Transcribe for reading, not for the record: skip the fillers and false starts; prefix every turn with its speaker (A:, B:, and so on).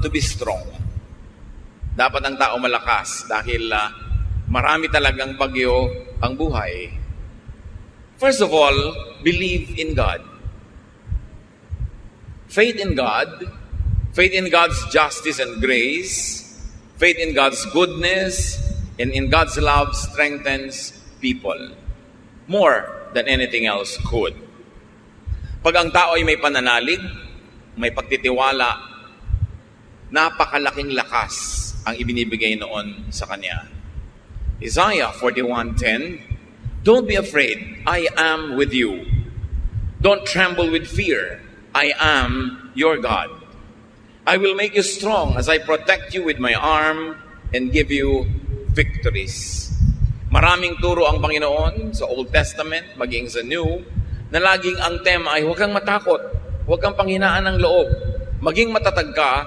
A: to be strong. Dapat ang tao malakas dahil marami talagang bagyo ang buhay. First of all, believe in God. Faith in God, faith in God's justice and grace, faith in God's goodness, and in God's love strengthens people more than anything else could. Pag ang tao ay may pananalig, may pagtitiwala, napakalaking lakas ang ibinibigay noon sa kanya. Isaiah 41:10, "Don't be afraid, I am with you. Don't tremble with fear, I am your God. I will make you strong as I protect you with my arm and give you victories." Maraming turo ang Panginoon sa Old Testament, maging sa New, na laging ang tema ay huwag kang matakot, huwag kang panghinaan ng loob, maging matatag ka